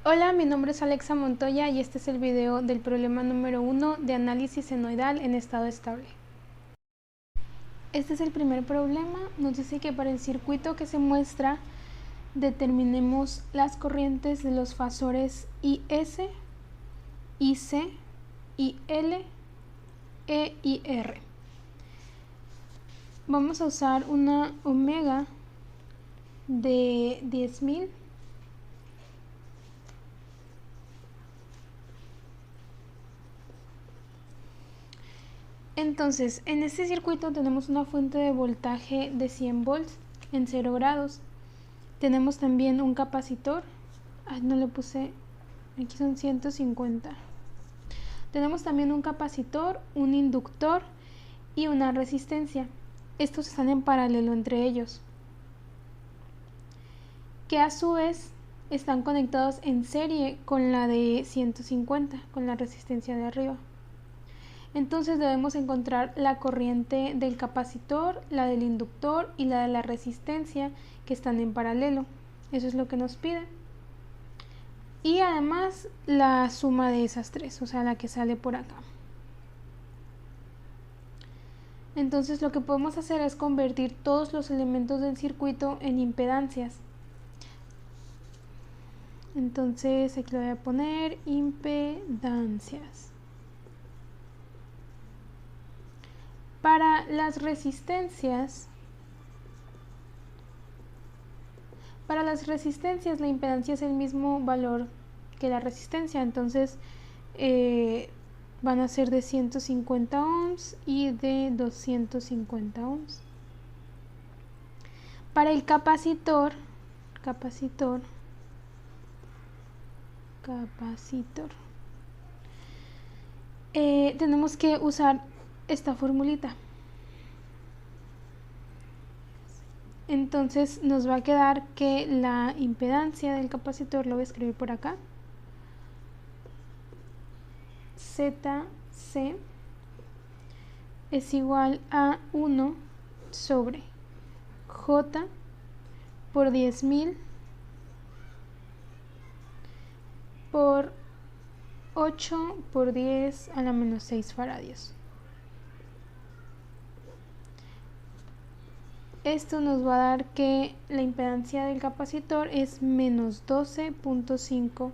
Hola, mi nombre es Alexa Montoya y este es el video del problema número 1 de análisis senoidal en estado estable. Este es el primer problema. Nos dice que para el circuito que se muestra determinemos las corrientes de los fasores IS, IC, IL, E y R. Vamos a usar una omega de 10.000 Entonces, en este circuito tenemos una fuente de voltaje de 100 volts en 0 grados. Tenemos también un capacitor. No le puse, aquí son 150. Tenemos también un capacitor, un inductor y una resistencia. Estos están en paralelo entre ellos, que a su vez están conectados en serie con la de 150, con la resistencia de arriba. Entonces debemos encontrar la corriente del capacitor, la del inductor y la de la resistencia que están en paralelo. Eso es lo que nos pide. Y además la suma de esas tres, o sea, la que sale por acá. Entonces lo que podemos hacer es convertir todos los elementos del circuito en impedancias. Entonces aquí le voy a poner impedancias. Para las resistencias la impedancia es el mismo valor que la resistencia, entonces van a ser de 150 ohms y de 250 ohms. Para el capacitor tenemos que usar esta formulita. Entonces nos va a quedar que la impedancia del capacitor, lo voy a escribir por acá, ZC es igual a 1 sobre J por 10.000 por 8 por 10 a la menos 6 faradios. Esto nos va a dar que la impedancia del capacitor es menos 12.5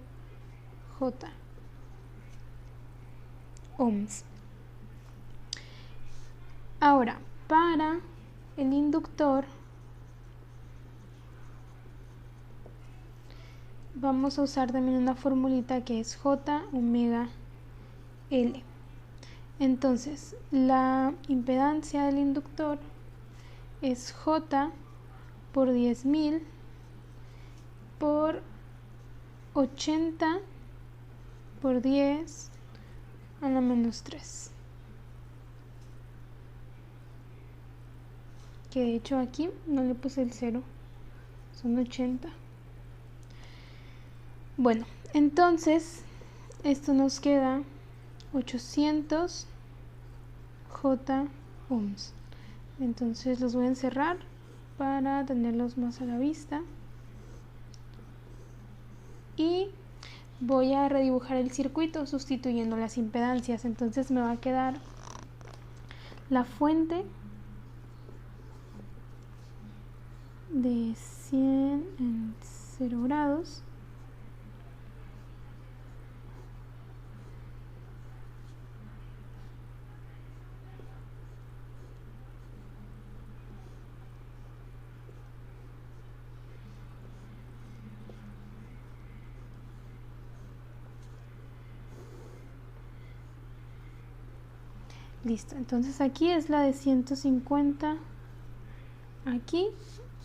J ohms. Ahora, para el inductor vamos a usar también una formulita que es J omega L. Entonces, la impedancia del inductor es J por 10.000 por 80 por 10 a la menos 3. Que de hecho aquí no le puse el 0, son 80. Bueno, entonces esto nos queda 800 J ohms. Entonces los voy a encerrar para tenerlos más a la vista. Y voy a redibujar el circuito sustituyendo las impedancias. Entonces me va a quedar la fuente de 100 en 0 grados. Listo, entonces aquí es la de 150, aquí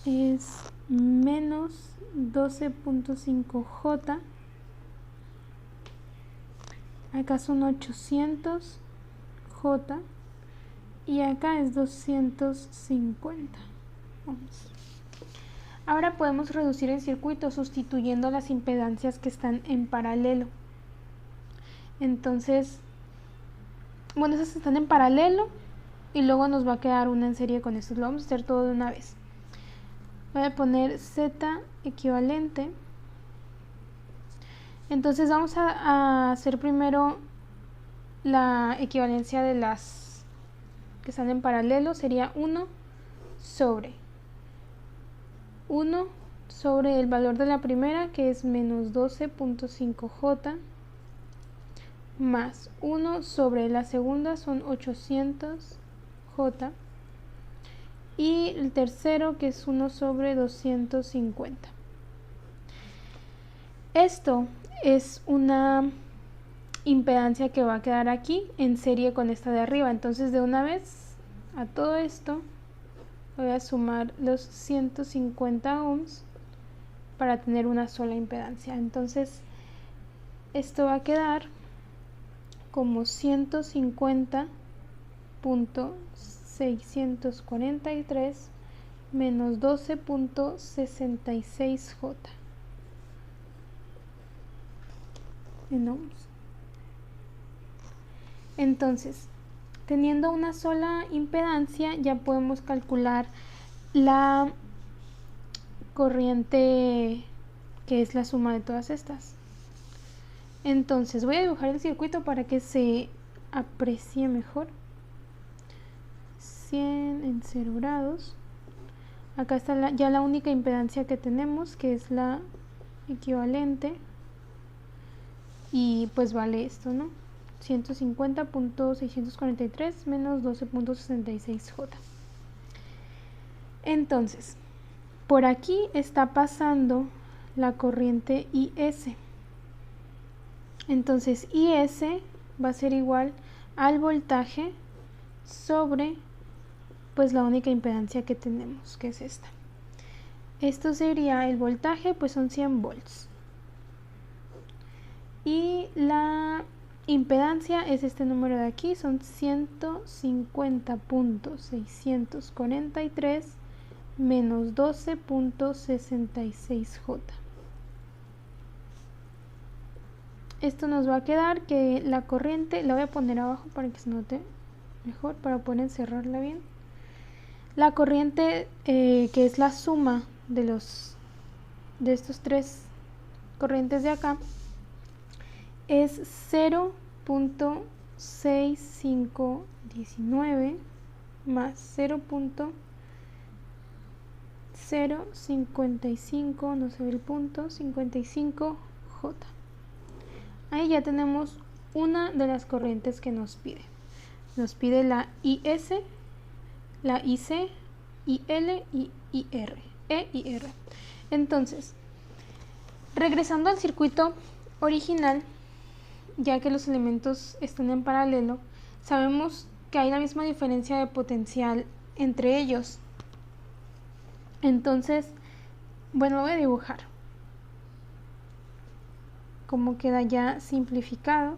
es menos 12.5 J, acá son 800 J y acá es 250. Vamos. Ahora podemos reducir el circuito sustituyendo las impedancias que están en paralelo. Entonces, bueno, esas están en paralelo y luego nos va a quedar una en serie con estos. Lo vamos a hacer todo de una vez. Voy a poner Z equivalente Entonces vamos a hacer primero la equivalencia de las que están en paralelo. Sería 1 sobre el valor de la primera, que es menos 12.5J, más 1 sobre la segunda, son 800J, y el tercero, que es 1 sobre 250. Esto es una impedancia que va a quedar aquí en serie con esta de arriba. Entonces, de una vez a todo esto voy a sumar los 150 ohms para tener una sola impedancia. Entonces, esto va a quedar como 150.643 menos 12.66J en ohms. Entonces, teniendo una sola impedancia, ya podemos calcular la corriente, que es la suma de todas estas. Entonces voy a dibujar el circuito para que se aprecie mejor. 100 en 0 grados. Acá está ya la única impedancia que tenemos, que es la equivalente, y pues vale esto, ¿no? 150.643 menos 12.66J. Entonces, por aquí está pasando la corriente IS. Entonces, IS va a ser igual al voltaje sobre pues la única impedancia que tenemos, que es esta. Esto sería el voltaje, pues son 100 volts. Y la impedancia es este número de aquí, son 150.643 menos 12.66J. Esto nos va a quedar que la corriente, la voy a poner abajo para que se note mejor, para poder encerrarla bien. La corriente, que es la suma de estos tres corrientes de acá, es 0.6519 más 0.055, no se ve el punto, 55J. Ahí ya tenemos una de las corrientes que nos pide. Nos pide la IS, la IC, IL y IR, E y R. Entonces, regresando al circuito original, ya que los elementos están en paralelo, sabemos que hay la misma diferencia de potencial entre ellos. Entonces, bueno, voy a dibujar cómo queda ya simplificado,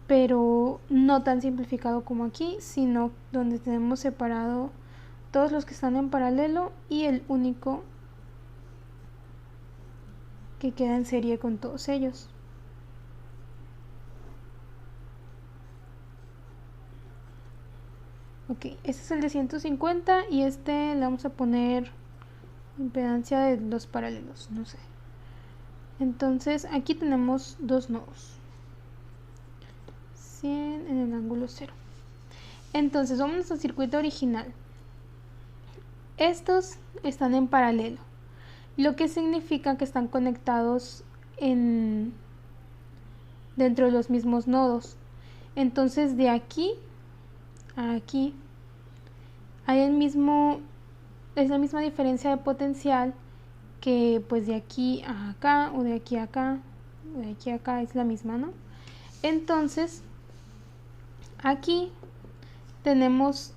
pero no tan simplificado como aquí, sino donde tenemos separado todos los que están en paralelo y el único que queda en serie con todos ellos. Ok, este es el de 150 y este le vamos a poner impedancia de los paralelos, no sé. Entonces aquí tenemos dos nodos, 100 en el ángulo 0. Entonces vamos al circuito original. Estos están en paralelo, lo que significa que están conectados dentro de los mismos nodos. Entonces de aquí a aquí hay es la misma diferencia de potencial que pues de aquí a acá, o de aquí a acá, o de aquí a acá, es la misma, ¿no? Entonces aquí tenemos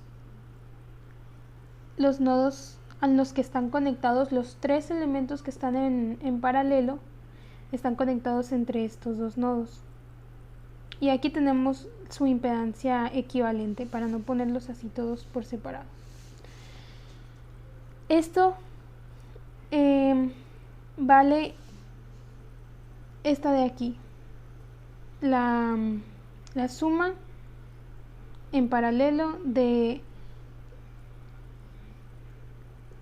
los nodos a los que están conectados, los tres elementos que están en paralelo están conectados entre estos dos nodos. Y aquí tenemos su impedancia equivalente, para no ponerlos así todos por separado. Esto vale esta de aquí, la suma en paralelo de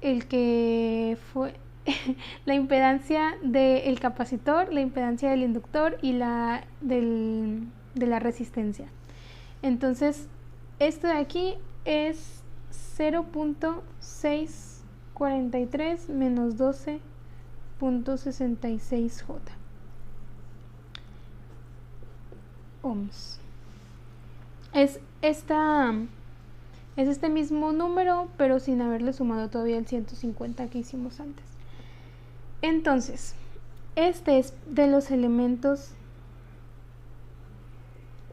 el que la impedancia del capacitor, la impedancia del inductor y la de la resistencia. Entonces, esto de aquí es 0.643 menos 12.66 J ohms. Es este mismo número, pero sin haberle sumado todavía el 150 que hicimos antes. Entonces, este es de los elementos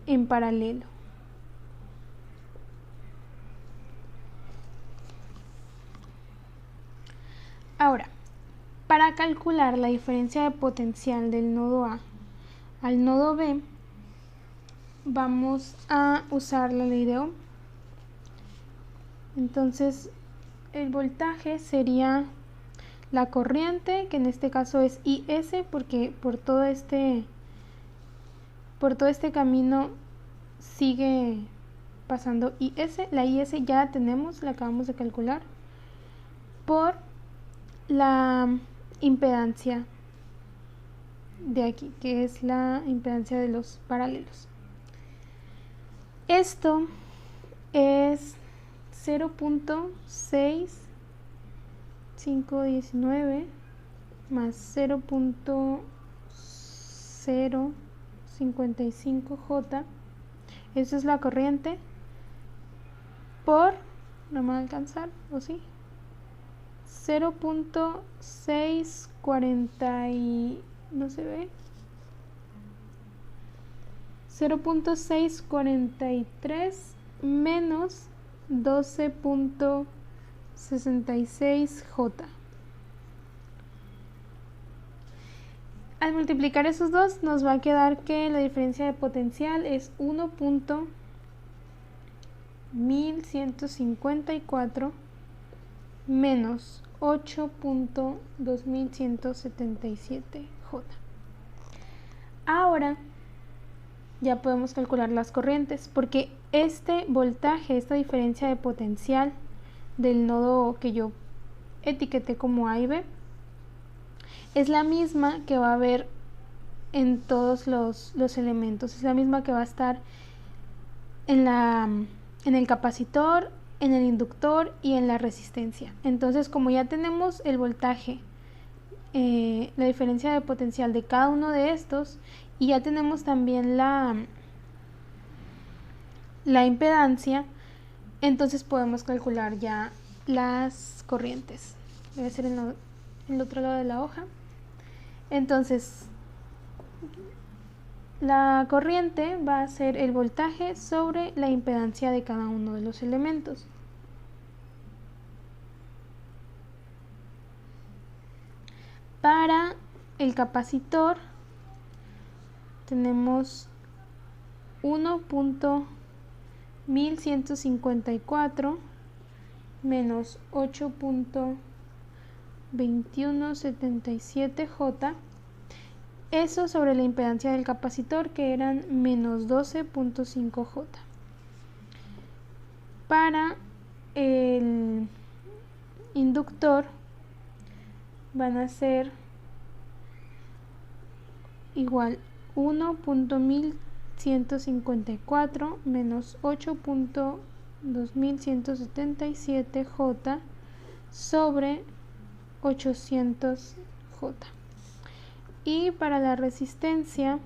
en paralelo. Ahora, para calcular la diferencia de potencial del nodo A al nodo B, vamos a usar la ley de Ohm. Entonces, el voltaje sería la corriente, que en este caso es IS, porque por todo este camino sigue pasando IS. La IS ya la tenemos, la acabamos de calcular, por la impedancia de aquí, que es la impedancia de los paralelos. Esto es 0.6519 más 0.055 J. Esa es la corriente por, no me va a alcanzar, ¿o sí? 0.640 y no se ve. 0.643 menos 12.66 J. Al multiplicar esos dos nos va a quedar que la diferencia de potencial es 1.1154 menos 8.2177 J. Ahora ya podemos calcular las corrientes, porque este voltaje, esta diferencia de potencial del nodo que yo etiqueté como A y B, es la misma que va a haber en todos los elementos, es la misma que va a estar en el capacitor, en el inductor y en la resistencia. Entonces, como ya tenemos el voltaje, la diferencia de potencial de cada uno de estos, y ya tenemos también la impedancia, entonces podemos calcular ya las corrientes. Debe ser en el otro lado de la hoja. Entonces, la corriente va a ser el voltaje sobre la impedancia de cada uno de los elementos. Para el capacitor tenemos 1.1154 menos 8.2177 J. Eso sobre la impedancia del capacitor, que eran menos 12.5 J. Para el inductor van a ser igual 1.1154 menos 8.2177 J sobre 800 J. Y para la resistencia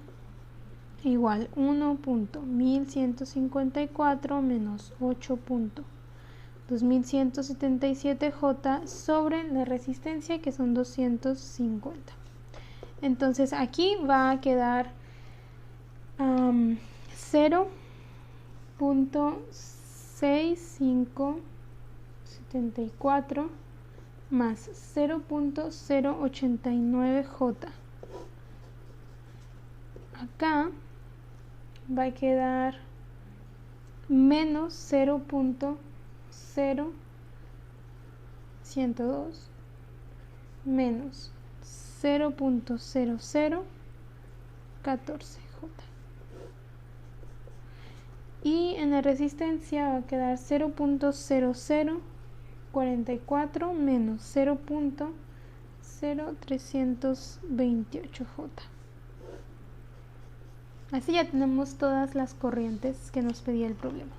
igual 1.1154 menos 8.2177 J sobre la resistencia, que son 250. Entonces aquí va a quedar 0.6574 más 0.089 J. Acá va a quedar menos 0.0102 menos 0.0014 J. Y en la resistencia va a quedar 0.0044 menos 0,328J. Así ya tenemos todas las corrientes que nos pedía el problema.